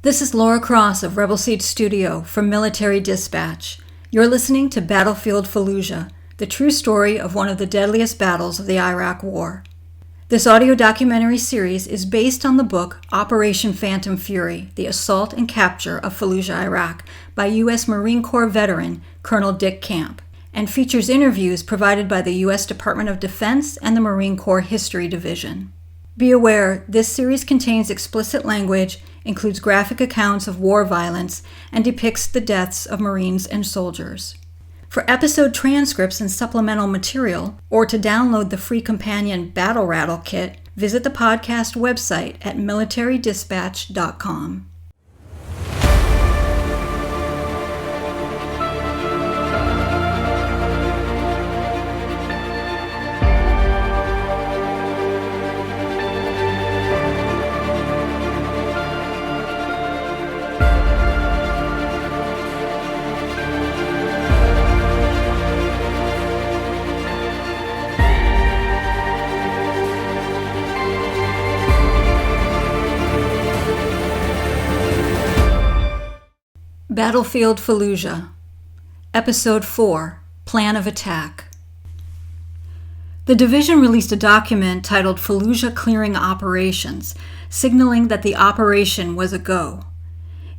This is Laura Cross of Rebel Seed Studio from Military Dispatch. You're listening to Battlefield Fallujah, the true story of one of the deadliest battles of the Iraq War. This audio documentary series is based on the book Operation Phantom Fury, The Assault and Capture of Fallujah, Iraq, by U.S. Marine Corps veteran Colonel Dick Camp, and features interviews provided by the U.S. Department of Defense and the Marine Corps History Division. Be aware, this series contains explicit language, includes graphic accounts of war violence, and depicts the deaths of Marines and soldiers. For episode transcripts and supplemental material, or to download the free companion Battle Rattle kit, visit the podcast website at militarydispatch.com. Battlefield Fallujah, Episode 4, Plan of Attack. The division released a document titled Fallujah Clearing Operations, signaling that the operation was a go.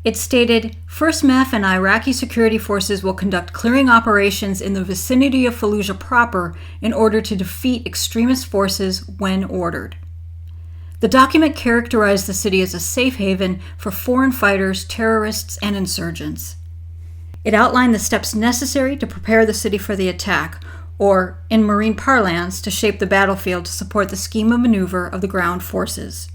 It stated, 1st MEF and Iraqi security forces will conduct clearing operations in the vicinity of Fallujah proper in order to defeat extremist forces when ordered. The document characterized the city as a safe haven for foreign fighters, terrorists, and insurgents. It outlined the steps necessary to prepare the city for the attack, or, in Marine parlance, to shape the battlefield to support the scheme of maneuver of the ground forces.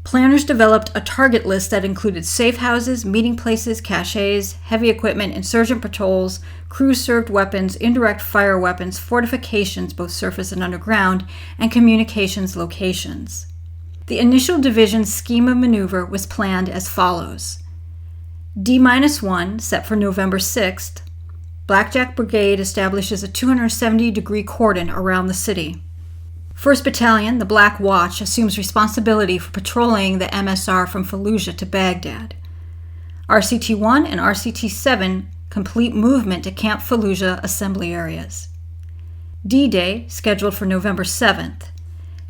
Planners developed a target list that included safe houses, meeting places, caches, heavy equipment, insurgent patrols, crew-served weapons, indirect fire weapons, fortifications, both surface and underground, and communications locations. The initial division's scheme of maneuver was planned as follows. D-1, set for November 6th, Blackjack Brigade establishes a 270-degree cordon around the city. 1st Battalion, the Black Watch, assumes responsibility for patrolling the MSR from Fallujah to Baghdad. RCT-1 and RCT-7 complete movement to Camp Fallujah assembly areas. D-Day, scheduled for November 7th.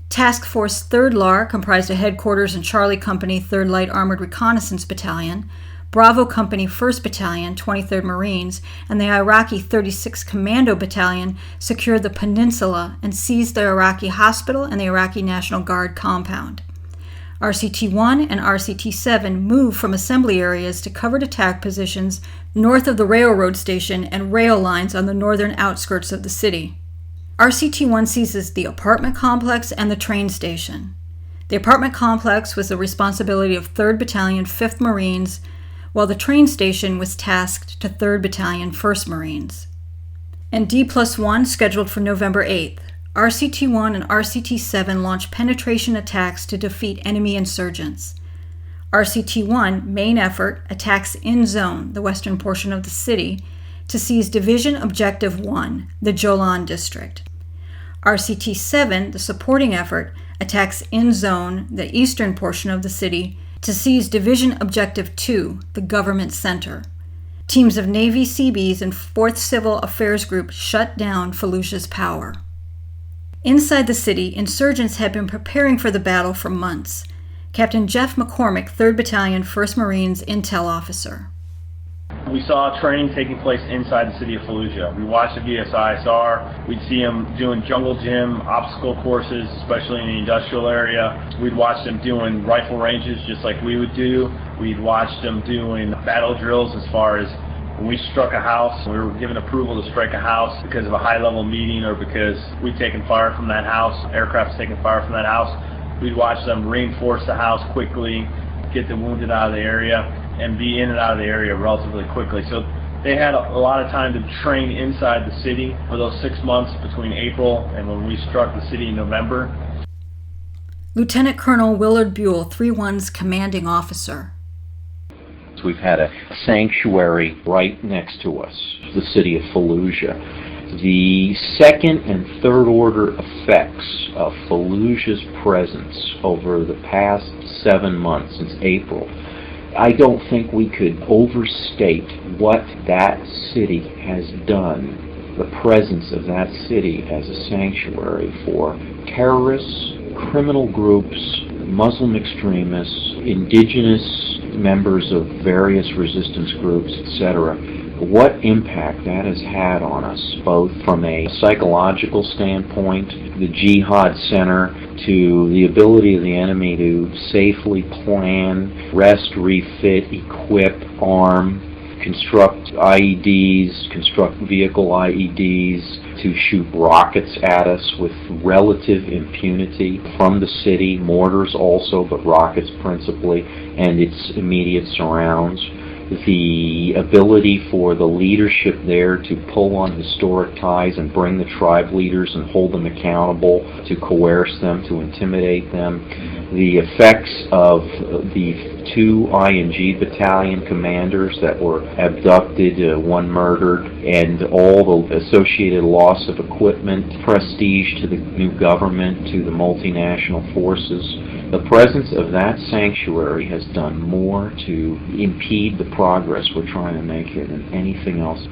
Task Force 3rd LAR, comprised of Headquarters and Charlie Company 3rd Light Armored Reconnaissance Battalion, Bravo Company 1st Battalion, 23rd Marines, and the Iraqi 36th Commando Battalion secured the peninsula and seized the Iraqi hospital and the Iraqi National Guard compound. RCT-1 and RCT-7 moved from assembly areas to covered attack positions north of the railroad station and rail lines on the northern outskirts of the city. RCT-1 seizes the apartment complex and the train station. The apartment complex was the responsibility of 3rd Battalion, 5th Marines, while the train station was tasked to 3rd Battalion, 1st Marines. And D+1, scheduled for November 8th, RCT-1 and RCT-7 launched penetration attacks to defeat enemy insurgents. RCT-1, main effort, attacks in zone, the western portion of the city, to seize Division Objective 1, the Jolan District. RCT-7, the supporting effort, attacks in zone, the eastern portion of the city, to seize Division Objective 2, the Government Center. Teams of Navy Seabees and 4th Civil Affairs Group shut down Fallujah's power. Inside the city, insurgents had been preparing for the battle for months. Captain Jeff McCormick, 3rd Battalion, 1st Marines, Intel Officer. We saw training taking place inside the city of Fallujah. We watched the VSISR. We'd see them doing jungle gym, obstacle courses, especially in the industrial area. We'd watch them doing rifle ranges just like we would do. We'd watch them doing battle drills as far as when we struck a house, we were given approval to strike a house because of a high-level meeting or because we'd taken fire from that house, aircraft's taken fire from that house. We'd watch them reinforce the house quickly, get the wounded out of the area, and be in and out of the area relatively quickly. So they had a lot of time to train inside the city for those 6 months between April and when we struck the city in November. Lieutenant Colonel Willard Buell, 3-1's commanding officer. We've had a sanctuary right next to us, the city of Fallujah. The second and third order effects of Fallujah's presence over the past 7 months, since April, I don't think we could overstate what that city has done, the presence of that city as a sanctuary for terrorists, criminal groups, Muslim extremists, indigenous members of various resistance groups, etc. What impact that has had on us, both from a psychological standpoint, the Jihad Center, to the ability of the enemy to safely plan, rest, refit, equip, arm, construct IEDs, construct vehicle IEDs, to shoot rockets at us with relative impunity from the city, mortars also, but rockets principally, and its immediate surrounds. The ability for the leadership there to pull on historic ties and bring the tribe leaders and hold them accountable, to coerce them, to intimidate them. The effects of the 2 ING battalion commanders that were abducted, one murdered, and all the associated loss of equipment, prestige to the new government, to the multinational forces. The presence of that sanctuary has done more to impede the progress we're trying to make here than anything else.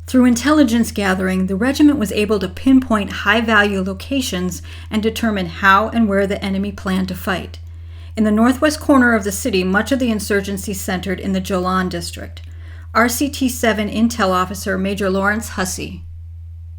Through intelligence gathering, the regiment was able to pinpoint high-value locations and determine how and where the enemy planned to fight. In the northwest corner of the city, much of the insurgency centered in the Jolan district. RCT-7 Intel Officer Major Lawrence Hussey.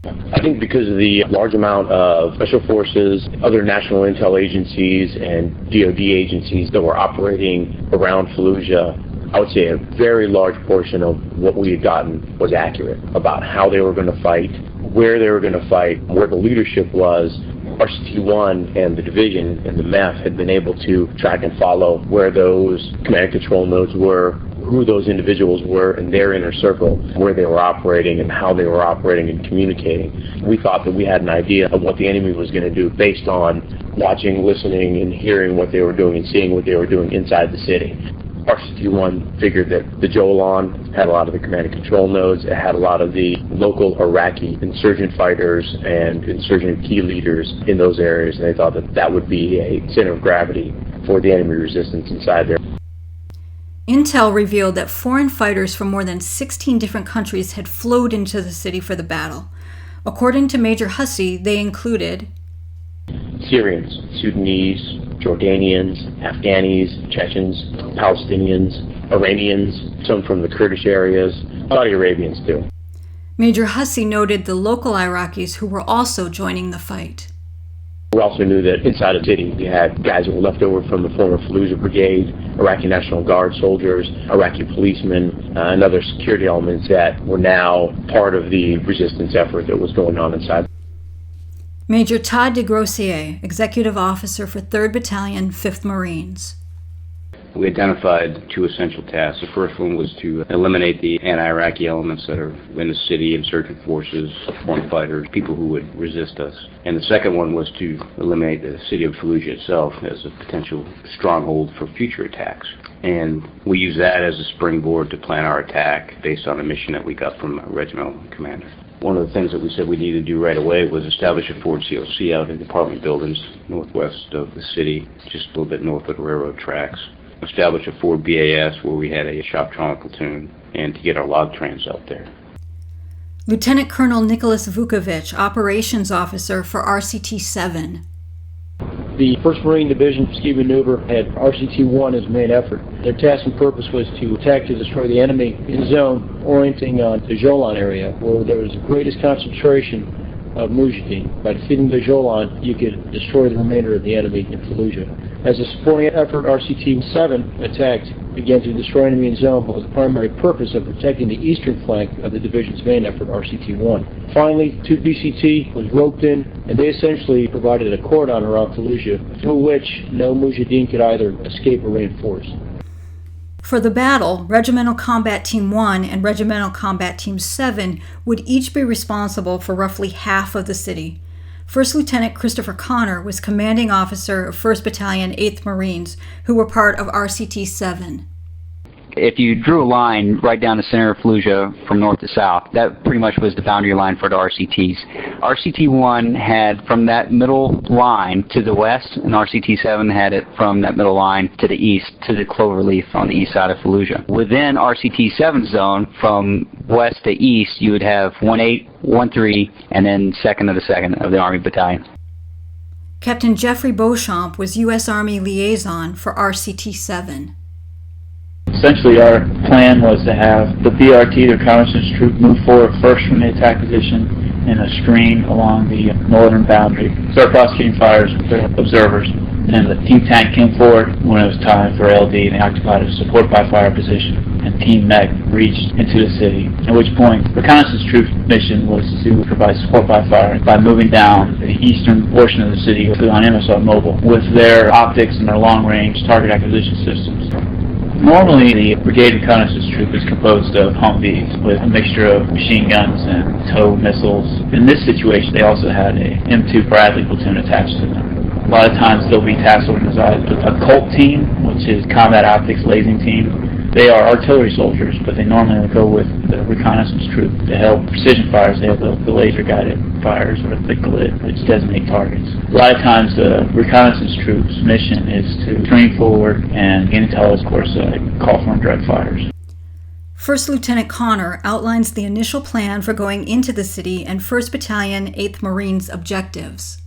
I think because of the large amount of special forces, other national intel agencies, and DoD agencies that were operating around Fallujah, I would say a very large portion of what we had gotten was accurate about how they were going to fight, where they were going to fight, where the leadership was. RCT-1 and the division and the MEF had been able to track and follow where those command and control nodes were, who those individuals were in their inner circle, where they were operating and how they were operating and communicating. We thought that we had an idea of what the enemy was going to do based on watching, listening, and hearing what they were doing and seeing what they were doing inside the city. RCT-1 figured that the Jolan had a lot of the command and control nodes. It had a lot of the local Iraqi insurgent fighters and insurgent key leaders in those areas, and they thought that that would be a center of gravity for the enemy resistance inside there. Intel revealed that foreign fighters from more than 16 different countries had flowed into the city for the battle. According to Major Hussey, they included Syrians, Sudanese, Jordanians, Afghanis, Chechens, Palestinians, Iranians, some from the Kurdish areas, Saudi Arabians too. Major Hussey noted the local Iraqis who were also joining the fight. We also knew that inside the city you had guys that were left over from the former Fallujah Brigade, Iraqi National Guard soldiers, Iraqi policemen, and other security elements that were now part of the resistance effort that was going on inside. Major Todd DeGrossier, Executive Officer for 3rd Battalion, 5th Marines. We identified 2 essential tasks. The first one was to eliminate the anti-Iraqi elements that are in the city, insurgent forces, foreign fighters, people who would resist us. And the second one was to eliminate the city of Fallujah itself as a potential stronghold for future attacks. And we used that as a springboard to plan our attack based on a mission that we got from a regimental commander. One of the things that we said we needed to do right away was establish a Ford COC out in apartment buildings northwest of the city, just a little bit north of the railroad tracks. Establish a Ford BAS where we had a shop trauma platoon, and to get our log trains out there. Lieutenant Colonel Nicholas Vukovic, Operations Officer for RCT-7. The 1st Marine Division ski maneuver had RCT-1 as main effort. Their task and purpose was to attack to destroy the enemy in zone, orienting on the Jolan area, where there was the greatest concentration of Mujahideen. By defeating the Jolan, you could destroy the remainder of the enemy in Fallujah. As a supporting effort, RCT-7 attacked, began to destroy enemy in zone, but with the primary purpose of protecting the eastern flank of the division's main effort, RCT-1. Finally, 2 BCT was roped in, and they essentially provided a cordon around Fallujah, through which no Mujahideen could either escape or reinforce. For the battle, Regimental Combat Team 1 and Regimental Combat Team 7 would each be responsible for roughly half of the city. First Lieutenant Christopher Connor was commanding officer of 1st Battalion, 8th Marines, who were part of RCT-7. If you drew a line right down the center of Fallujah from north to south, that pretty much was the boundary line for the RCTs. RCT-1 had from that middle line to the west, and RCT-7 had it from that middle line to the east, to the cloverleaf on the east side of Fallujah. Within RCT-7's zone, from west to east, you would have 1-8, 1-3, and then 2nd of the 2nd of the Army Battalion. Captain Jeffrey Beauchamp was U.S. Army liaison for RCT-7. Essentially, our plan was to have the BRT, the reconnaissance troop, move forward first from the attack position in a screen along the northern boundary, start prosecuting fires with the observers. And the team tank came forward when it was time for LD, and they occupied a support by fire position. And Team Mech reached into the city, at which point the reconnaissance troop mission was to provide support by fire by moving down the eastern portion of the city on MSR Mobile with their optics and their long-range target acquisition systems. Normally, the brigade reconnaissance troop is composed of Humvees with a mixture of machine guns and tow missiles. In this situation, they also had a M2 Bradley platoon attached to them. A lot of times they'll be tasked with a COLT team, which is Combat Optics Lasing Team. They are artillery soldiers, but they normally go with the reconnaissance troop to help precision fires. They have the laser-guided fires, or the GLID, which designate targets. A lot of times the reconnaissance troop's mission is to stream forward and gain intel, of course, call for direct fires. First Lieutenant Connor outlines the initial plan for going into the city and 1st Battalion, 8th Marines objectives.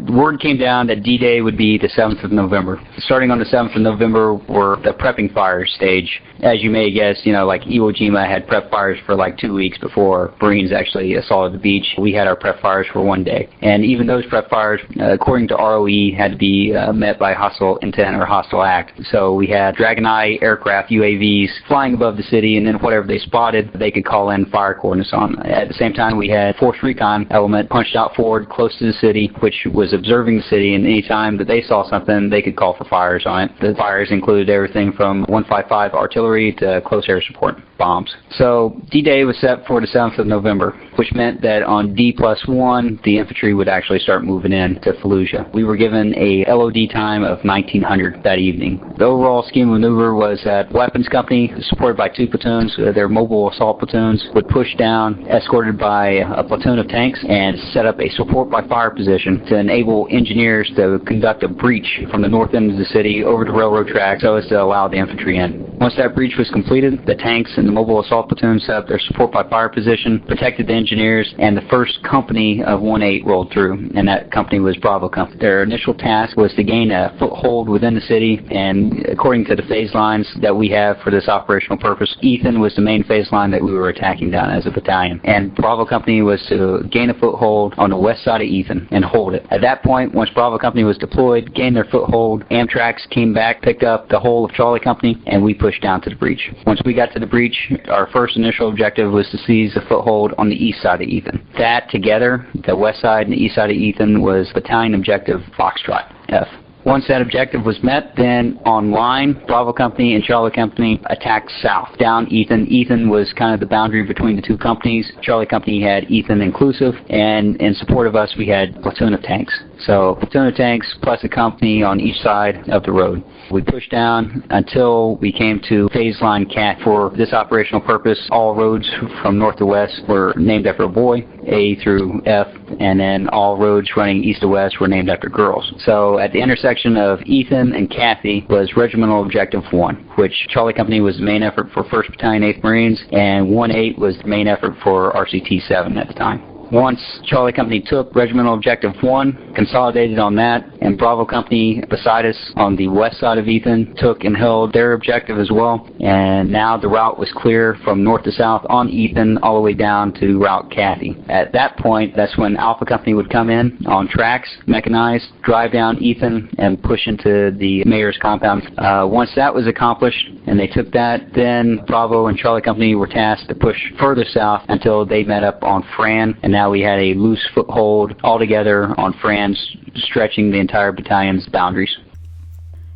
Word came down that D-Day would be the 7th of November. Starting on the 7th of November were the prepping fires stage. As you may guess, like Iwo Jima had prep fires for like 2 weeks before Marines actually assaulted the beach. We had our prep fires for 1 day. And even those prep fires, according to ROE, had to be met by hostile intent or hostile act. So we had Dragon Eye aircraft, UAVs, flying above the city, and then whatever they spotted, they could call in fire coordinates on. At the same time, we had Force Recon element punched out forward close to the city, which was observing the city, and any time that they saw something, they could call for fires on it. The fires included everything from 155 artillery to close air support bombs. So D-Day was set for the 7th of November, which meant that on D+1, the infantry would actually start moving in to Fallujah. We were given a LOD time of 1900 that evening. The overall scheme of maneuver was that Weapons Company, supported by 2 platoons, their mobile assault platoons, would push down, escorted by a platoon of tanks, and set up a support by fire position to enable engineers to conduct a breach from the north end of the city over the railroad track so as to allow the infantry in. Once that breach was completed, the tanks and the mobile assault platoon set up their support by fire position, protected the engineers, and the first company of 1-8 rolled through, and that company was Bravo Company. Their initial task was to gain a foothold within the city, and according to the phase lines that we have for this operational purpose, Ethan was the main phase line that we were attacking down as a battalion, and Bravo Company was to gain a foothold on the west side of Ethan and hold it. At that point, once Bravo Company was deployed, gained their foothold, Amtracs came back, picked up the whole of Charlie Company, and we pushed down to the breach. Once we got to the breach, our first initial objective was to seize a foothold on the east side of Ethan. That together, the west side and the east side of Ethan, was battalion objective Foxtrot F. Once that objective was met, then on line, Bravo Company and Charlie Company attacked south, down Ethan. Ethan was kind of the boundary between the 2 companies. Charlie Company had Ethan inclusive, and in support of us, we had a platoon of tanks. So, platoon of tanks plus a company on each side of the road. We pushed down until we came to phase line CAT. For this operational purpose, all roads from north to west were named after a boy, A through F, and then all roads running east to west were named after girls. So at the intersection of Ethan and Kathy was Regimental Objective 1, which Charlie Company was the main effort for 1st Battalion, 8th Marines, and 1-8 was the main effort for RCT-7 at the time. Once Charlie Company took Regimental Objective 1, consolidated on that, and Bravo Company beside us on the west side of Ethan took and held their objective as well, and now the route was clear from north to south on Ethan all the way down to Route Kathy. At that point, that's when Alpha Company would come in on tracks, mechanized, drive down Ethan, and push into the mayor's compound. Once that was accomplished, and they took that, then Bravo and Charlie Company were tasked to push further south until they met up on Fran, and now we had a loose foothold altogether on Fran, stretching the entire battalion's boundaries.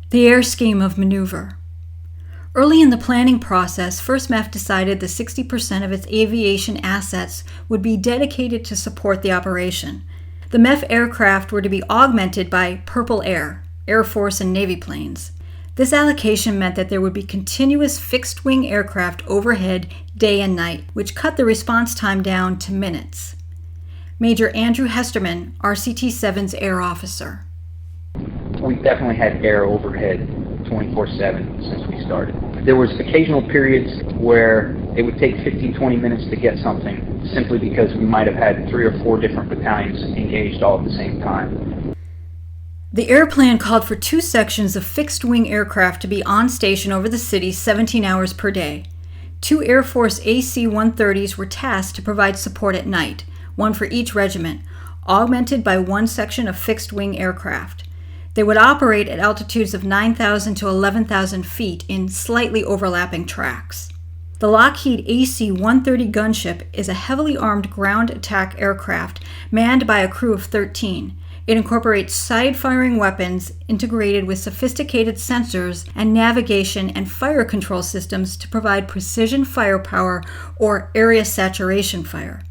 The air scheme of maneuver. Early in the planning process, 1st MEF decided that 60% of its aviation assets would be dedicated to support the operation. The MEF aircraft were to be augmented by Purple Air, Air Force and Navy planes. This allocation meant that there would be continuous fixed-wing aircraft overhead day and night, which cut the response time down to minutes. Major Andrew Hesterman, RCT-7's air officer. We definitely had air overhead 24/7 since we started. There was occasional periods where it would take 15-20 minutes to get something, simply because we might have had 3 or 4 different battalions engaged all at the same time. The air plan called for 2 sections of fixed-wing aircraft to be on station over the city 17 hours per day. 2 Air Force AC-130s were tasked to provide support at night, 1 for each regiment, augmented by 1 section of fixed-wing aircraft. They would operate at altitudes of 9,000 to 11,000 feet in slightly overlapping tracks. The Lockheed AC-130 gunship is a heavily armed ground attack aircraft manned by a crew of 13. It incorporates side-firing weapons integrated with sophisticated sensors and navigation and fire control systems to provide precision firepower or area saturation fire.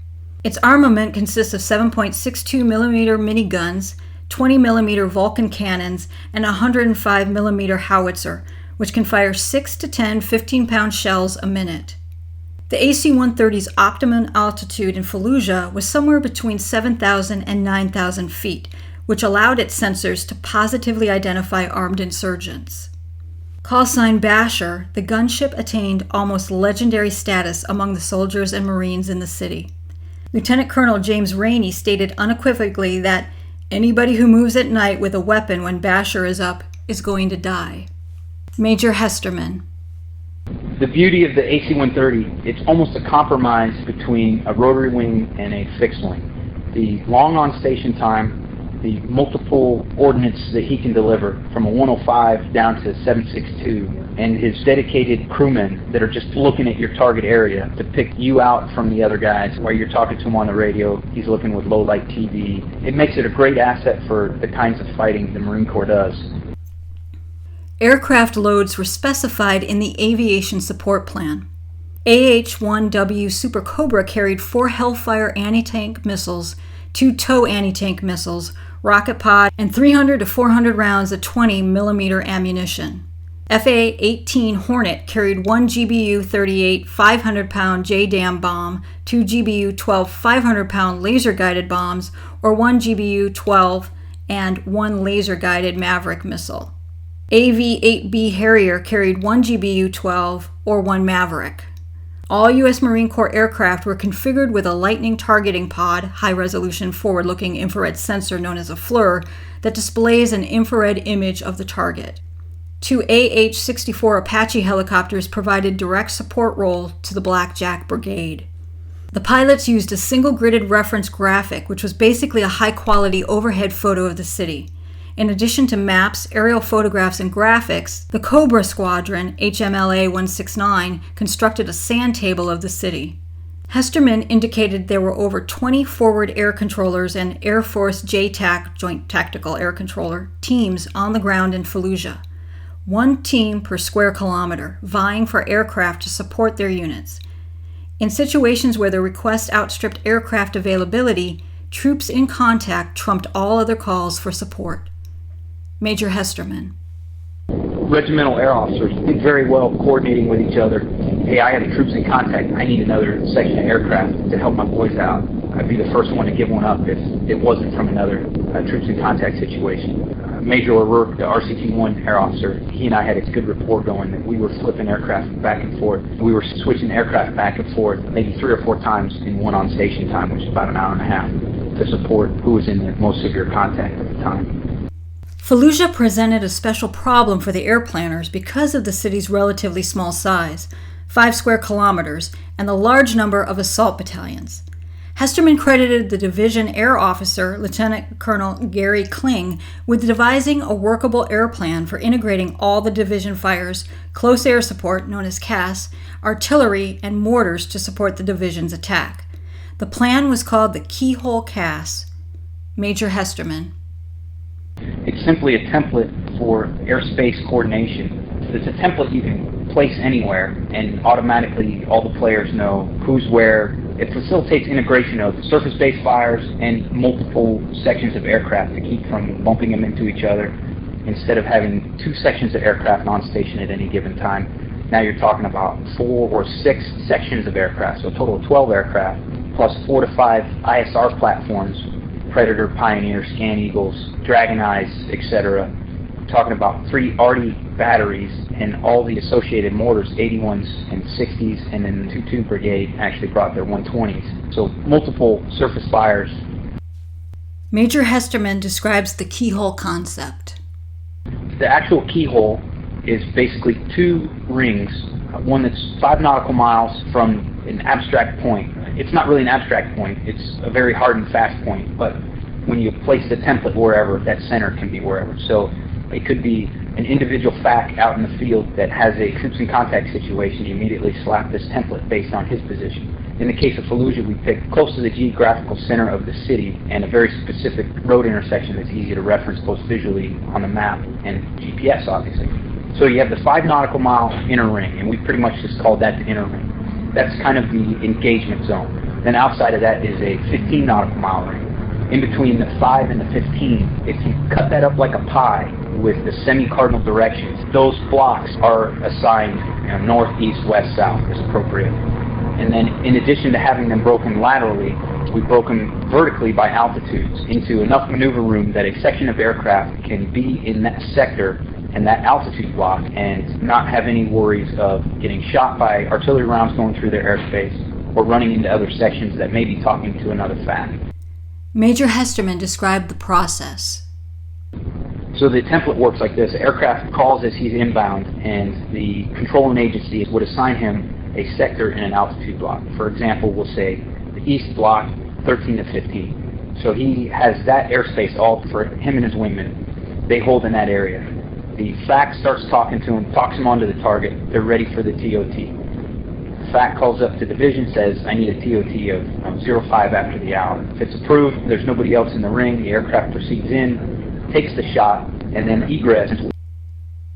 Its armament consists of 7.62 mm miniguns, 20 mm Vulcan cannons, and a 105 mm howitzer, which can fire 6 to 10 15-pound shells a minute. The AC-130's optimum altitude in Fallujah was somewhere between 7,000 and 9,000 feet, which allowed its sensors to positively identify armed insurgents. Call sign Basher, the gunship attained almost legendary status among the soldiers and Marines in the city. Lieutenant Colonel James Rainey stated unequivocally that anybody who moves at night with a weapon when Basher is up is going to die. Major Hesterman. The beauty of the AC-130, it's almost a compromise between a rotary wing and a fixed wing. The long on-station time, the multiple ordnance that he can deliver from a 105 down to 762, and his dedicated crewmen that are just looking at your target area to pick you out from the other guys while you're talking to him on the radio. He's looking with low-light TV. It makes it a great asset for the kinds of fighting the Marine Corps does. Aircraft loads were specified in the Aviation Support Plan. AH-1W Super Cobra carried 4 Hellfire anti-tank missiles, 2 TOW anti-tank missiles, rocket pod, and 300 to 400 rounds of 20 mm ammunition. FA-18 Hornet carried 1 GBU-38 500-pound JDAM bomb, 2 GBU-12 500-pound laser-guided bombs, or 1 GBU-12 and 1 laser-guided Maverick missile. AV-8B Harrier carried 1 GBU-12 or 1 Maverick. All U.S. Marine Corps aircraft were configured with a Lightning targeting pod, high-resolution forward-looking infrared sensor known as a FLIR, that displays an infrared image of the target. 2 AH-64 Apache helicopters provided direct support role to the Blackjack Brigade. The pilots used a single-gridded reference graphic, which was basically a high-quality overhead photo of the city. In addition to maps, aerial photographs, and graphics, the Cobra Squadron, HMLA 169, constructed a sand table of the city. Hesterman indicated there were over 20 forward air controllers and Air Force JTAC, Joint Tactical Air Controller, teams on the ground in Fallujah. 1 team per square kilometer, vying for aircraft to support their units. In situations where the request outstripped aircraft availability, troops in contact trumped all other calls for support. Major Hesterman. Regimental air officers did very well coordinating with each other. Hey, I have troops in contact. I need another section of aircraft to help my boys out. I'd be the first one to give one up if it wasn't from another troops in contact situation. Major O'Rourke, the RCT-1 air officer, he and I had a good rapport going that we were flipping aircraft back and forth. We were switching aircraft back and forth maybe 3 or 4 times in one on-station time, which is about an hour and a half, to support who was in the most severe contact at the time. Fallujah presented a special problem for the air planners because of the city's relatively small size, 5 square kilometers, and the large number of assault battalions. Hesterman credited the division air officer, Lieutenant Colonel Gary Kling, with devising a workable air plan for integrating all the division fires, close air support, known as CAS, artillery, and mortars to support the division's attack. The plan was called the Keyhole CAS. Major Hesterman. It's simply a template for airspace coordination. It's a template you can place anywhere, and automatically all the players know who's where. It facilitates integration of surface-based fires and multiple sections of aircraft to keep from bumping them into each other. instead of having 2 sections of aircraft on station at any given time, now you're talking about 4 or 6 sections of aircraft, so a total of 12 aircraft, plus 4 to 5 ISR platforms, Predator, Pioneer, Scan Eagles, Dragon Eyes, etc. Talking about 3 arty batteries and all the associated mortars, 81s and 60s, and then the 2-2 Brigade actually brought their 120s. So multiple surface fires. Major Hesterman describes the keyhole concept. The actual keyhole is basically 2 rings, one that's 5 nautical miles from an abstract point. It's not really an abstract point, it's a very hard and fast point, but when you place the template wherever, that center can be wherever. So it could be an individual FAC out in the field that has a troops in contact situation. You immediately slap this template based on his position. In the case of Fallujah, we picked close to the geographical center of the city and a very specific road intersection that's easy to reference both visually on the map and GPS, obviously. So you have the 5 nautical mile inner ring, and we pretty much just called that the inner ring. That's kind of the engagement zone. Then outside of that is a 15 nautical mile ring. In between the 5 and the 15, if you cut that up like a pie with the semi-cardinal directions, those blocks are assigned north, east, west, south as appropriate. And then in addition to having them broken laterally, we broke them vertically by altitudes into enough maneuver room that a section of aircraft can be in that sector and that altitude block and not have any worries of getting shot by artillery rounds going through their airspace or running into other sections that may be talking to another FAC. Major Hesterman described the process. So the template works like this. The aircraft calls as he's inbound, and the controlling agency would assign him a sector and an altitude block. For example, we'll say the east block, 13 to 15. So he has that airspace all for him and his wingmen. They hold in that area. The FAC starts talking to him, talks him onto the target. They're ready for the TOT. FAC calls up to division, says, I need a TOT of 05 after the hour. If it's approved, there's nobody else in the ring, the aircraft proceeds in, takes the shot, and then egress.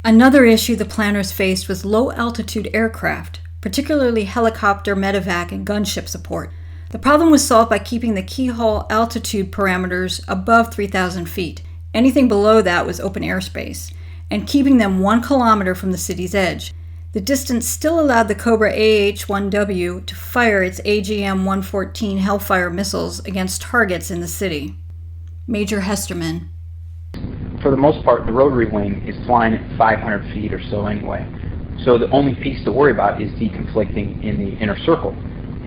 Another issue the planners faced was low-altitude aircraft, particularly helicopter, medevac, and gunship support. The problem was solved by keeping the keyhole altitude parameters above 3,000 feet. Anything below that was open airspace, and keeping them 1 kilometer from the city's edge. The distance still allowed the Cobra AH-1W to fire its AGM-114 Hellfire missiles against targets in the city. Major Hesterman. For the most part, the rotary wing is flying at 500 feet or so anyway. So the only piece to worry about is deconflicting in the inner circle.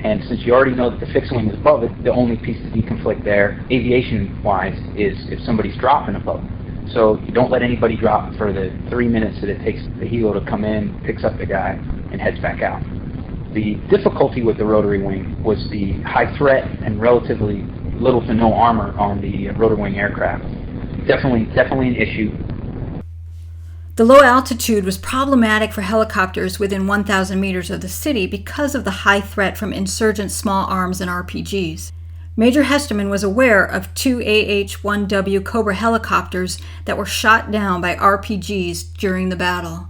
And since you already know that the fixed wing is above it, the only piece to deconflict there, aviation-wise, is if somebody's dropping above it. So you don't let anybody drop for the 3 minutes that it takes the helo to come in, picks up the guy, and heads back out. The difficulty with the rotary wing was the high threat and relatively little to no armor on the rotary wing aircraft. Definitely an issue. The low altitude was problematic for helicopters within 1,000 meters of the city because of the high threat from insurgent small arms and RPGs. Major Hesterman was aware of 2 AH-1W Cobra helicopters that were shot down by RPGs during the battle.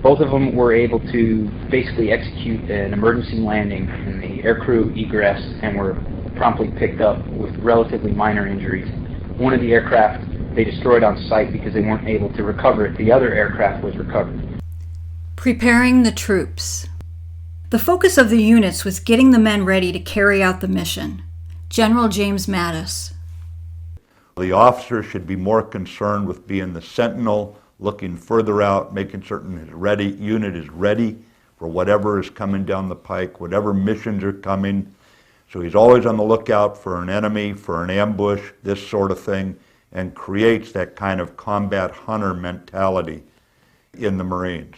Both of them were able to basically execute an emergency landing, and the aircrew egressed and were promptly picked up with relatively minor injuries. One of the aircraft they destroyed on site because they weren't able to recover it. The other aircraft was recovered. Preparing the troops. The focus of the units was getting the men ready to carry out the mission. General James Mattis. The officer should be more concerned with being the sentinel, looking further out, making certain his unit is ready for whatever is coming down the pike, whatever missions are coming. So he's always on the lookout for an enemy, for an ambush, this sort of thing, and creates that kind of combat hunter mentality in the Marines.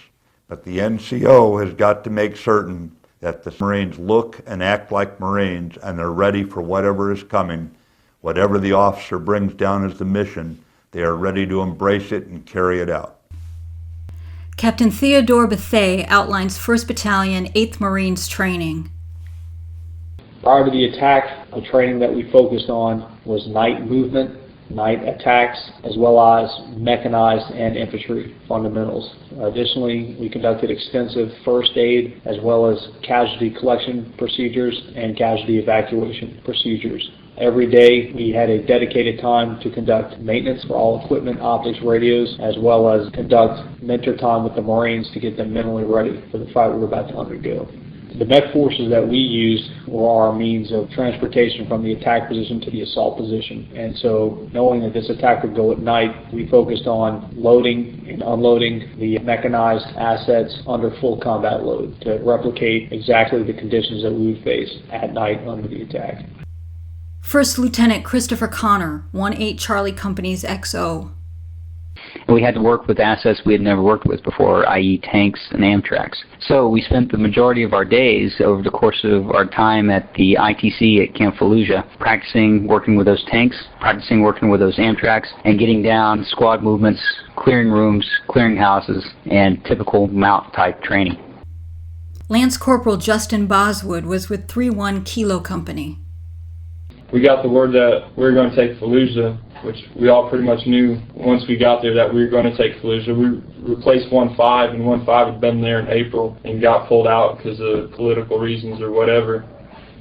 But the NCO has got to make certain that the Marines look and act like Marines and they're ready for whatever is coming. Whatever the officer brings down as the mission, they are ready to embrace it and carry it out. Captain Theodore Bethea outlines 1st Battalion, 8th Marines training. Prior to the attack, the training that we focused on was night movement, night attacks, as well as mechanized and infantry fundamentals. Additionally, we conducted extensive first aid as well as casualty collection procedures and casualty evacuation procedures. Every day we had a dedicated time to conduct maintenance for all equipment, optics, radios, as well as conduct mentor time with the Marines to get them mentally ready for the fight we were about to undergo. The Met forces that we used were our means of transportation from the attack position to the assault position. And so knowing that this attack would go at night, we focused on loading and unloading the mechanized assets under full combat load to replicate exactly the conditions that we would face at night under the attack. First Lieutenant Christopher Connor, 1-8 Charlie Company's XO. We had to work with assets we had never worked with before, i.e. tanks and Amtraks. So we spent the majority of our days over the course of our time at the ITC at Camp Fallujah practicing working with those tanks, practicing working with those Amtraks, and getting down squad movements, clearing rooms, clearing houses, and typical mount type training. Lance Corporal Justin Boswood was with 3-1 Kilo Company. We got the word that we were going to take Fallujah, which we all pretty much knew once we got there that we were going to take Fallujah. We replaced 1-5, and 1-5 had been there in April and got pulled out because of political reasons or whatever.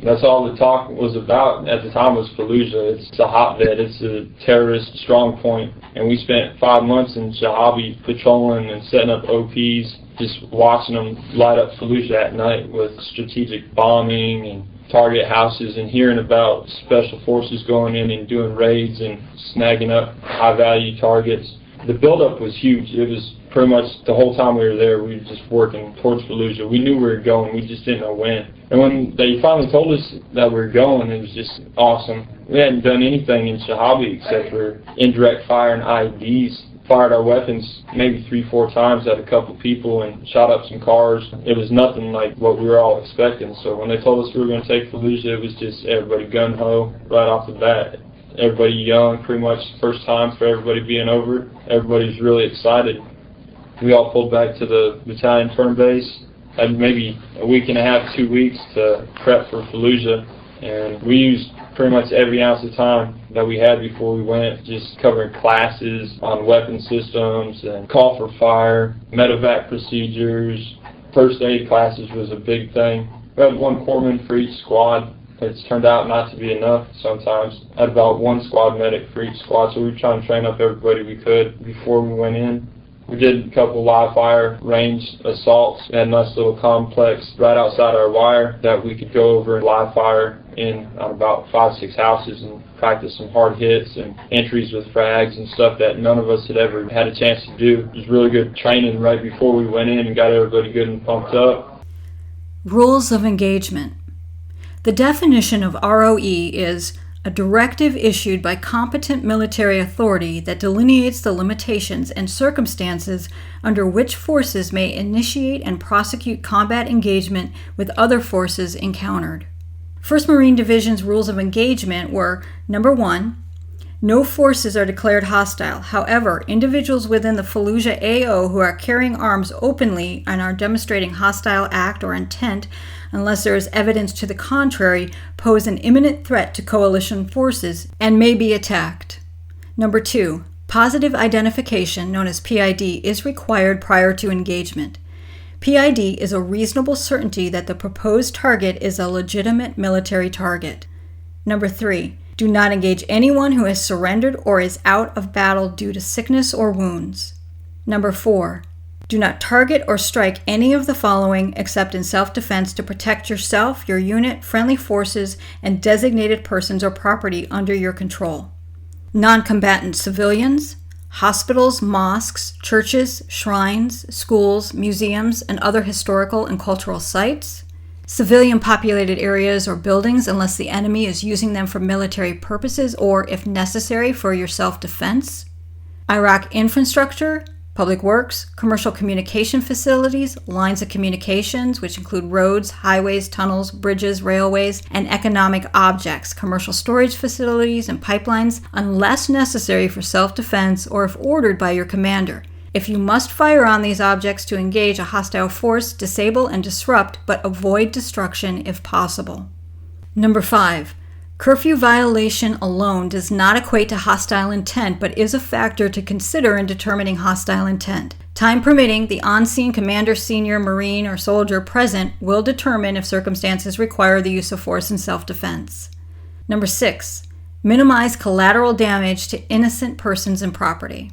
That's all the talk was about at the time was Fallujah. It's a hotbed. It's a terrorist strong point. And we spent 5 months in Shahabi patrolling and setting up OPs, just watching them light up Fallujah at night with strategic bombing and target houses, and hearing about special forces going in and doing raids and snagging up high-value targets. The buildup was huge. It was pretty much the whole time we were there, we were just working towards Fallujah. We knew we were going, we just didn't know when. And when they finally told us that we were going, it was just awesome. We hadn't done anything in Shahabi except for indirect fire and IEDs. Fired our weapons maybe 3-4 times at a couple people and shot up some cars. It was nothing like what we were all expecting. So when they told us we were going to take Fallujah, it was just everybody gung-ho right off the bat. Everybody young, pretty much first time for everybody being over. Everybody's really excited. We all pulled back to the battalion turn base. Had maybe a week and a half, 2 weeks to prep for Fallujah. And we used pretty much every ounce of time that we had before we went, just covering classes on weapon systems and call for fire, medevac procedures. First aid classes was a big thing. We had one corpsman for each squad. It's turned out not to be enough sometimes. I had about one squad medic for each squad, so we were trying to train up everybody we could before we went in. We did a couple live fire range assaults. We had a nice little complex right outside our wire that we could go over and live fire in on about 5-6 houses and practice some hard hits and entries with frags and stuff that none of us had ever had a chance to do. It was really good training right before we went in and got everybody good and pumped up. Rules of engagement. The definition of ROE is a directive issued by competent military authority that delineates the limitations and circumstances under which forces may initiate and prosecute combat engagement with other forces encountered. 1st Marine Division's rules of engagement were, number 1, no forces are declared hostile. However, individuals within the Fallujah AO who are carrying arms openly and are demonstrating hostile act or intent, unless there is evidence to the contrary, pose an imminent threat to coalition forces and may be attacked. Number 2, positive identification, known as PID, is required prior to engagement. PID is a reasonable certainty that the proposed target is a legitimate military target. Number 3, do not engage anyone who has surrendered or is out of battle due to sickness or wounds. Number 4, do not target or strike any of the following except in self-defense to protect yourself, your unit, friendly forces, and designated persons or property under your control. Non-combatant civilians, hospitals, mosques, churches, shrines, schools, museums, and other historical and cultural sites. Civilian-populated areas or buildings unless the enemy is using them for military purposes or, if necessary, for your self-defense. Iraq infrastructure, public works, commercial communication facilities, lines of communications, which include roads, highways, tunnels, bridges, railways, and economic objects, commercial storage facilities, and pipelines, unless necessary for self-defense or if ordered by your commander. If you must fire on these objects to engage a hostile force, disable and disrupt, but avoid destruction if possible. Number 5. Curfew violation alone does not equate to hostile intent, but is a factor to consider in determining hostile intent. Time permitting, the on-scene commander, senior Marine, or soldier present will determine if circumstances require the use of force in self-defense. Number 6, minimize collateral damage to innocent persons and property.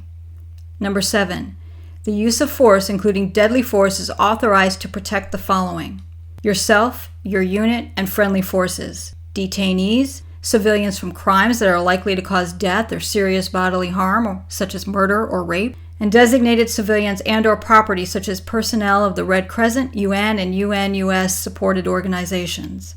Number 7, the use of force, including deadly force, is authorized to protect the following: yourself, your unit, and friendly forces, detainees, civilians from crimes that are likely to cause death or serious bodily harm, such as murder or rape, and designated civilians and/or property, such as personnel of the Red Crescent, UN, and UN-US supported organizations.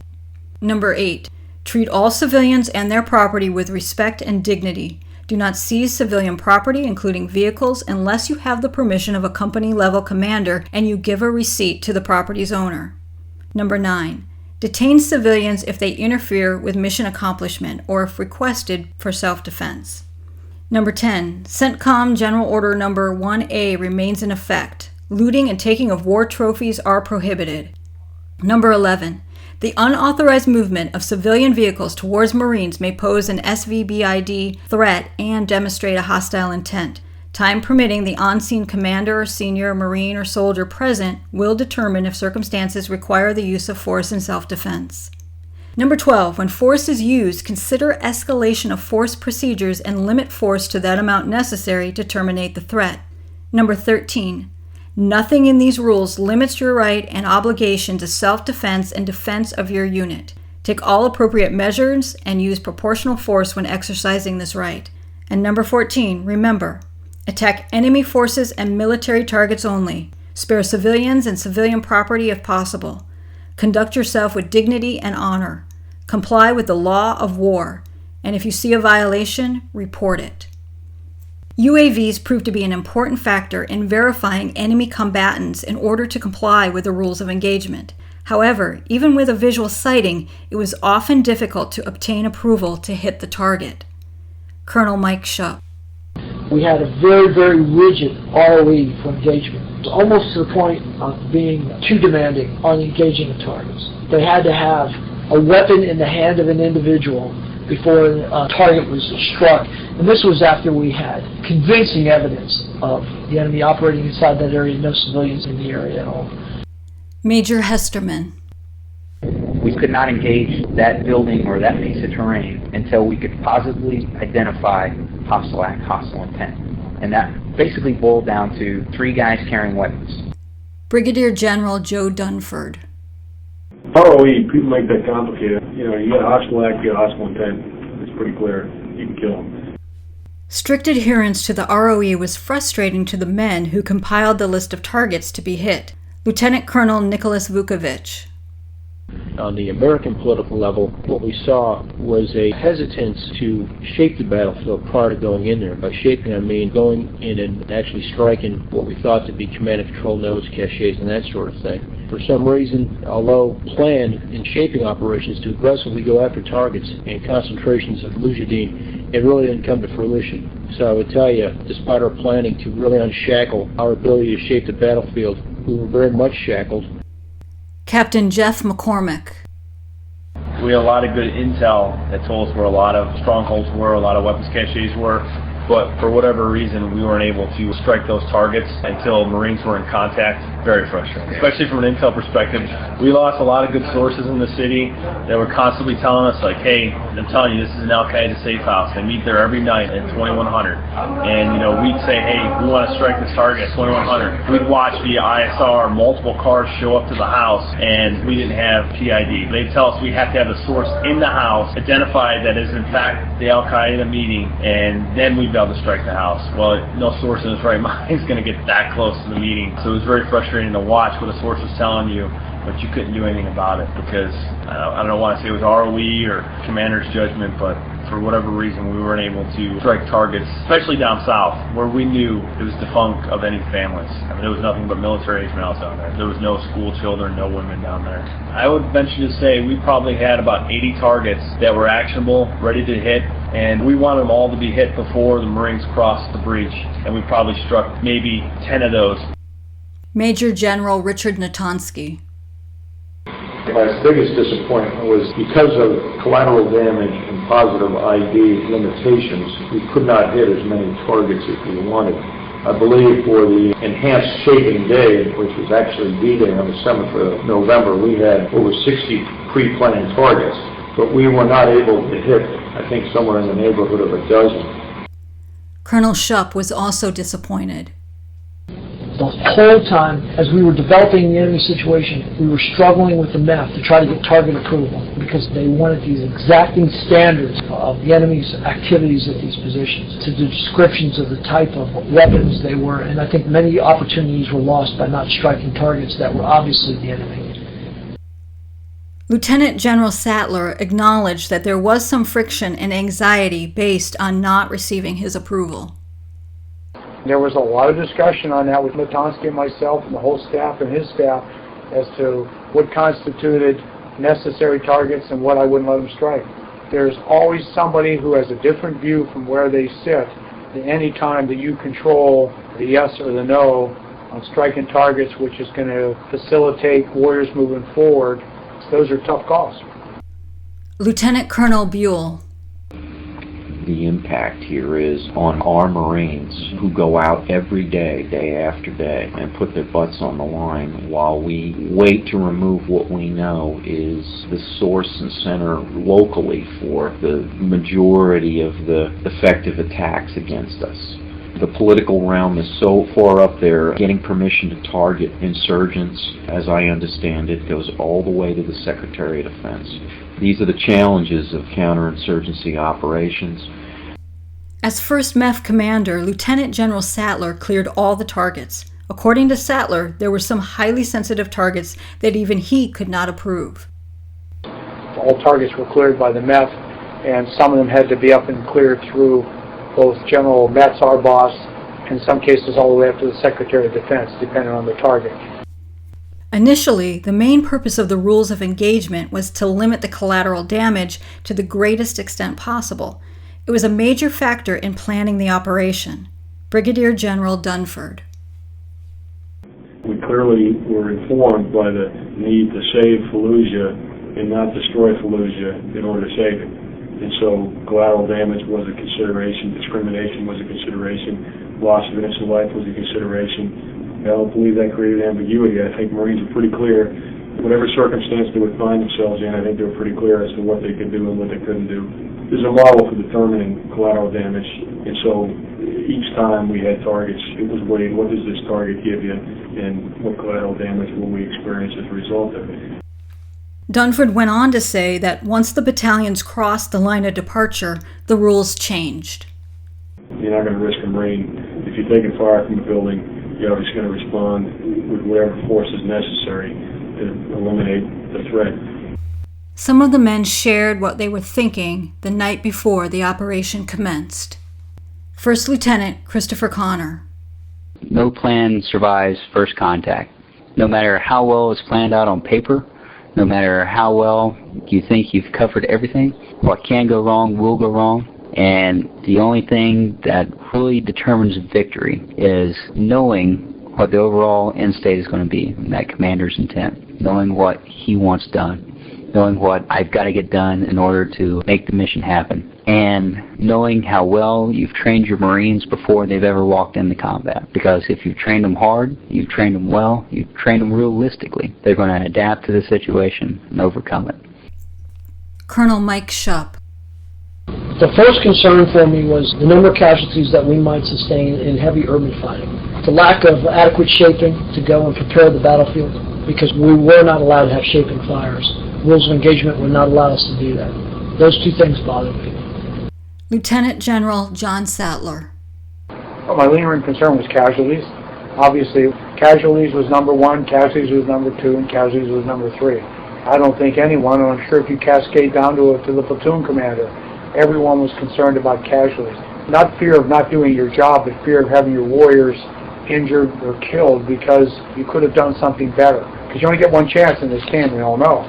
Number 8, treat all civilians and their property with respect and dignity. Do not seize civilian property, including vehicles, unless you have the permission of a company-level commander and you give a receipt to the property's owner. Number 9, detain civilians if they interfere with mission accomplishment or if requested for self-defense. Number 10, CENTCOM General Order Number 1A remains in effect. Looting and taking of war trophies are prohibited. Number 11, the unauthorized movement of civilian vehicles towards Marines may pose an SVBID threat and demonstrate a hostile intent. Time permitting, the on-scene commander or senior Marine or soldier present will determine if circumstances require the use of force in self-defense. Number 12, when force is used, consider escalation of force procedures and limit force to that amount necessary to terminate the threat. Number 13, nothing in these rules limits your right and obligation to self-defense and defense of your unit. Take all appropriate measures and use proportional force when exercising this right. And number 14, remember, attack enemy forces and military targets only. Spare civilians and civilian property if possible. Conduct yourself with dignity and honor. Comply with the law of war. And if you see a violation, report it. UAVs proved to be an important factor in verifying enemy combatants in order to comply with the rules of engagement. However, even with a visual sighting, it was often difficult to obtain approval to hit the target. Colonel Mike Shupp. We had a very, very rigid ROE for engagement, almost to the point of being too demanding on engaging the targets. They had to have a weapon in the hand of an individual before a target was struck. And this was after we had convincing evidence of the enemy operating inside that area, no civilians in the area at all. Major Hesterman. We could not engage that building or that piece of terrain until we could positively identify hostile act, hostile intent. And that basically boiled down to 3 guys carrying weapons. Brigadier General Joe Dunford. ROE, people make that complicated. You got a hostile act, you got a hostile intent. It's pretty clear. You can kill them. Strict adherence to the ROE was frustrating to the men who compiled the list of targets to be hit. Lieutenant Colonel Nicholas Vukovic. On the American political level, what we saw was a hesitance to shape the battlefield prior to going in there. By shaping, I mean going in and actually striking what we thought to be command and control nodes, caches, and that sort of thing. For some reason, although planned in shaping operations to aggressively go after targets and concentrations of Mujahideen, it really didn't come to fruition. So I would tell you, despite our planning to really unshackle our ability to shape the battlefield, we were very much shackled. Captain Jeff McCormick. We had a lot of good intel that told us where a lot of strongholds were, a lot of weapons caches were, but for whatever reason we weren't able to strike those targets until Marines were in contact. Very frustrating, especially from an intel perspective. We lost a lot of good sources in the city that were constantly telling us, like, hey, I'm telling you, this is an Al-Qaeda safe house. They meet there every night at 2100. And, we'd say, hey, we want to strike this target at 2100. We'd watch via ISR multiple cars show up to the house, and we didn't have PID. They'd tell us we have to have the source in the house identified that is, in fact, the Al-Qaeda meeting, and then we'd be able to strike the house. Well, no source in his right mind is going to get that close to the meeting. So it was very frustrating to watch what a source was telling you, but you couldn't do anything about it because I don't want to say it was ROE or commander's judgment, but for whatever reason we weren't able to strike targets, especially down south where we knew it was defunct of any families. I mean, there was nothing but military-age males down there. There was no school children, no women down there. I would venture to say we probably had about 80 targets that were actionable, ready to hit, and we wanted them all to be hit before the Marines crossed the breach, and we probably struck maybe 10 of those. Major General Richard Natonsky. My biggest disappointment was because of collateral damage and positive ID limitations, we could not hit as many targets as we wanted. I believe for the enhanced shaping day, which was actually D-Day on the 7th of November, we had over 60 pre-planned targets. but we were not able to hit, I think, somewhere in the neighborhood of a dozen. Colonel Shupp was also disappointed. The whole time, as we were developing the enemy situation, we were struggling with the MEF to try to get target approval because they wanted these exacting standards of the enemy's activities at these positions, to the descriptions of the type of weapons they were, and I think many opportunities were lost by not striking targets that were obviously the enemy. Lieutenant General Sattler acknowledged that there was some friction and anxiety based on not receiving his approval. There was a lot of discussion on that with Latonsky and myself and the whole staff and his staff as to what constituted necessary targets and what I wouldn't let them strike. There's always somebody who has a different view from where they sit at any time that you control the yes or the no on striking targets, which is going to facilitate warriors moving forward. Those are tough calls. Lieutenant Colonel Buell. The impact here is on our Marines who go out every day, day after day, and put their butts on the line while we wait to remove what we know is the source and center locally for the majority of the effective attacks against us. The political realm is so far up there, getting permission to target insurgents, as I understand it, goes all the way to the Secretary of Defense. These are the challenges of counterinsurgency operations. As 1st MEF commander, Lieutenant General Sattler cleared all the targets. According to Sattler, there were some highly sensitive targets that even he could not approve. All targets were cleared by the MEF, and some of them had to be up and cleared through both General Metz, our boss, in some cases all the way up to the Secretary of Defense, depending on the target. Initially, the main purpose of the rules of engagement was to limit the collateral damage to the greatest extent possible. It was a major factor in planning the operation. Brigadier General Dunford. We clearly were informed by the need to save Fallujah and not destroy Fallujah in order to save it. And so collateral damage was a consideration, discrimination was a consideration, loss of innocent life was a consideration. I don't believe that created ambiguity. I think Marines were pretty clear. Whatever circumstance they would find themselves in, I think they were pretty clear as to what they could do and what they couldn't do. There's a model for determining collateral damage, and so each time we had targets, it was weighed, what does this target give you, and what collateral damage will we experience as a result of it. Dunford went on to say that once the battalions crossed the line of departure, the rules changed. You're not going to risk a Marine. If you're taking fire from a building, you're obviously going to respond with whatever force is necessary to eliminate the threat. Some of the men shared what they were thinking the night before the operation commenced. First Lieutenant Christopher Connor. No plan survives first contact. No matter how well it's planned out on paper, no matter how well you think you've covered everything, what can go wrong will go wrong. And the only thing that really determines victory is knowing what the overall end state is going to be, that commander's intent, knowing what he wants done, knowing what I've got to get done in order to make the mission happen, and knowing how well you've trained your Marines before they've ever walked into combat. Because if you've trained them hard, you've trained them well, you've trained them realistically, they're going to adapt to the situation and overcome it. Colonel Mike Shupp. The first concern for me was the number of casualties that we might sustain in heavy urban fighting. The lack of adequate shaping to go and prepare the battlefield, because we were not allowed to have shaping fires. Rules of engagement would not allow us to do that. Those two things bothered me. Lieutenant General John Sattler. Well, my lingering concern was casualties. Obviously, casualties was number one, casualties was number two, and casualties was number three. I don't think anyone, and I'm sure if you cascade down to the platoon commander, everyone was concerned about casualties. Not fear of not doing your job, but fear of having your warriors injured or killed because you could have done something better. Because you only get one chance in this game, we all know.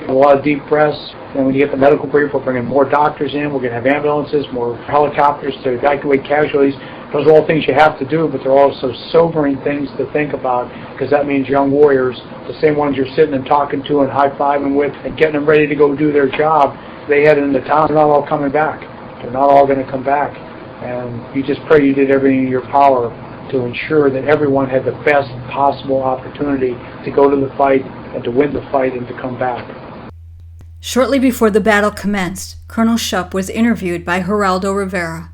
A lot of deep breaths, and when you get the medical brief, we're bringing more doctors in, we're going to have ambulances, more helicopters to evacuate casualties. Those are all things you have to do, but they're also sobering things to think about, because that means young warriors, the same ones you're sitting and talking to and high-fiving with and getting them ready to go do their job, they head into town, they're not all coming back. They're not all going to come back. And you just pray you did everything in your power to ensure that everyone had the best possible opportunity to go to the fight and to win the fight and to come back. Shortly before the battle commenced, Colonel Shupp was interviewed by Geraldo Rivera.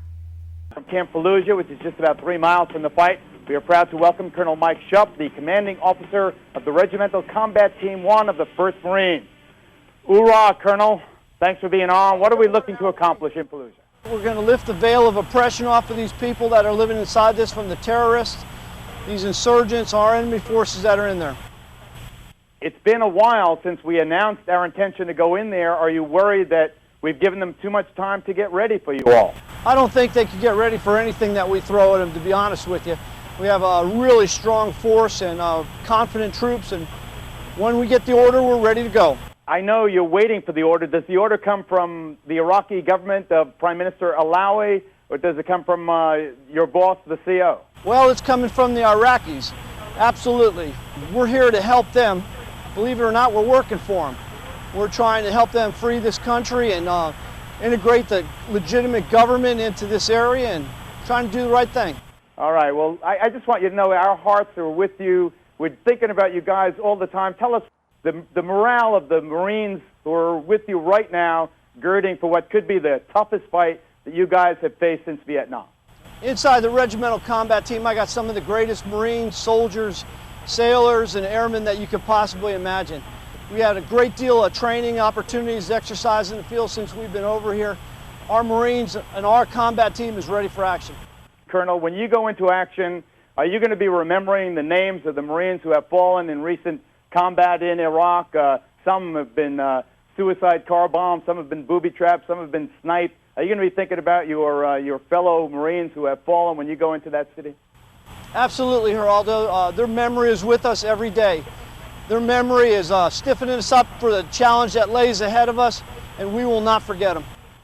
From Camp Fallujah, which is just about 3 miles from the fight, we are proud to welcome Colonel Mike Shupp, the commanding officer of the Regimental Combat Team 1 of the 1st Marines. Hoorah, Colonel. Thanks for being on. What are we looking to accomplish in Fallujah? We're going to lift the veil of oppression off of these people that are living inside this from the terrorists, these insurgents, our enemy forces that are in there. It's been a while since we announced our intention to go in there. Are you worried that we've given them too much time to get ready for you all? I don't think they could get ready for anything that we throw at them, to be honest with you. We have a really strong force and confident troops, and when we get the order, we're ready to go. I know you're waiting for the order. Does the order come from the Iraqi government of Prime Minister Alawi, or does it come from your boss, the CO? Well, it's coming from the Iraqis, absolutely. We're here to help them. Believe it or not, we're working for them. We're trying to help them free this country and integrate the legitimate government into this area and trying to do the right thing. All right, well, I just want you to know our hearts are with you. We're thinking about you guys all the time. Tell us the morale of the Marines who are with you right now, girding for what could be the toughest fight that you guys have faced since Vietnam. Inside the Regimental Combat Team, I got some of the greatest Marines, soldiers, sailors, and airmen that you could possibly imagine. We had a great deal of training opportunities, exercise in the field since we've been over here. Our Marines and our combat team is ready for action. Colonel, when you go into action, are you going to be remembering the names of the Marines who have fallen in recent combat in Iraq? Some have been suicide car bombs, some have been booby trapped, some have been sniped. Are you going to be thinking about your fellow Marines who have fallen when you go into that city? Absolutely, Geraldo. Their memory is with us every day. Their memory is stiffening us up for the challenge that lays ahead of us, and we will not forget them.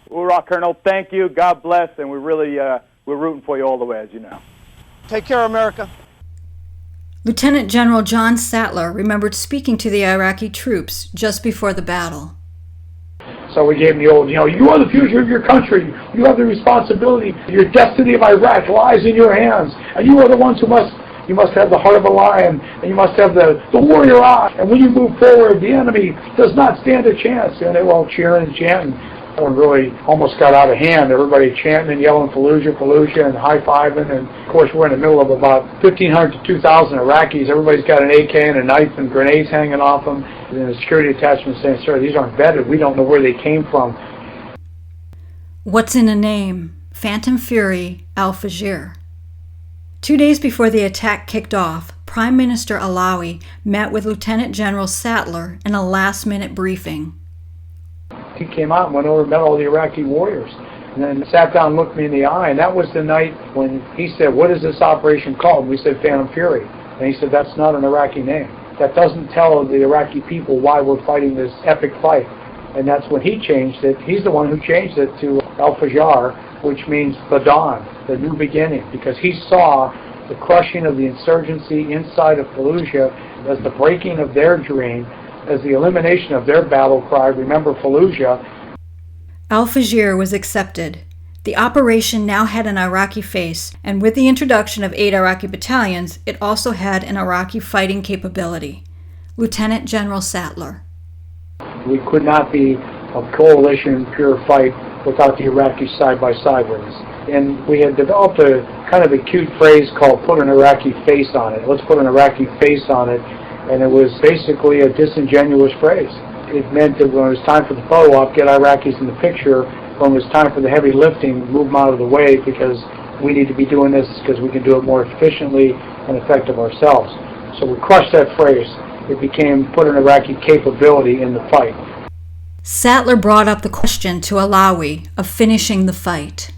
Hoorah, Colonel. Thank you. God bless, and we're rooting for you all the way, as you know. Take care, America. Lieutenant General John Sattler remembered speaking to the Iraqi troops just before the battle. So we gave him the old, you are the future of your country. You have the responsibility. Your destiny of Iraq lies in your hands. And you are the ones you must have the heart of a lion, and you must have the warrior eye. And when you move forward, the enemy does not stand a chance. And they were all cheering and chanting. That one really almost got out of hand. Everybody chanting and yelling Fallujah, Fallujah, and high-fiving. And, of course, we're in the middle of about 1,500 to 2,000 Iraqis. Everybody's got an AK and a knife and grenades hanging off them. And the security attachment saying, sir, these aren't vetted. We don't know where they came from. What's in a name? Phantom Fury, Al-Fajr. 2 days before the attack kicked off, Prime Minister Alawi met with Lieutenant General Sattler in a last-minute briefing. He came out and went over and met all the Iraqi warriors, and then sat down and looked me in the eye, and that was the night when he said, what is this operation called? And we said, Phantom Fury. And he said, that's not an Iraqi name. That doesn't tell the Iraqi people why we're fighting this epic fight. And that's when he changed it. He's the one who changed it to Al-Fajr, which means the dawn, the new beginning, because he saw the crushing of the insurgency inside of Fallujah as the breaking of their dream, as the elimination of their battle cry, remember Fallujah. Al-Fajr was accepted. The operation now had an Iraqi face, and with the introduction of 8 Iraqi battalions, it also had an Iraqi fighting capability. Lieutenant General Sattler. We could not be a coalition, pure fight, without the Iraqis side by side with us. And we had developed a kind of a cute phrase called put an Iraqi face on it. Let's put an Iraqi face on it. And it was basically a disingenuous phrase. It meant that when it was time for the photo op, get Iraqis in the picture. When it was time for the heavy lifting, move them out of the way, because we need to be doing this because we can do it more efficiently and effective ourselves. So we crushed that phrase. It became put an Iraqi capability in the fight. Sattler brought up the question to Alawi of finishing the fight.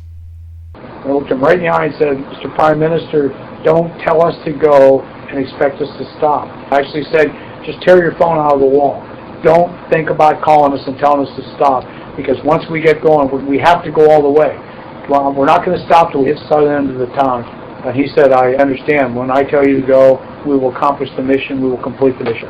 I looked him right in the eye and said, Mr. Prime Minister, don't tell us to go and expect us to stop. I actually said, just tear your phone out of the wall. Don't think about calling us and telling us to stop, because once we get going, we have to go all the way. Well, we're not going to stop till we hit the southern end of the town. And he said, I understand. When I tell you to go, we will accomplish the mission. We will complete the mission.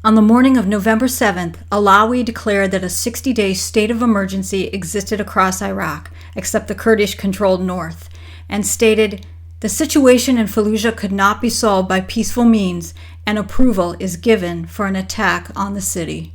On the morning of November 7th, Alawi declared that a 60-day state of emergency existed across Iraq, except the Kurdish-controlled north, and stated, the situation in Fallujah could not be solved by peaceful means, and approval is given for an attack on the city.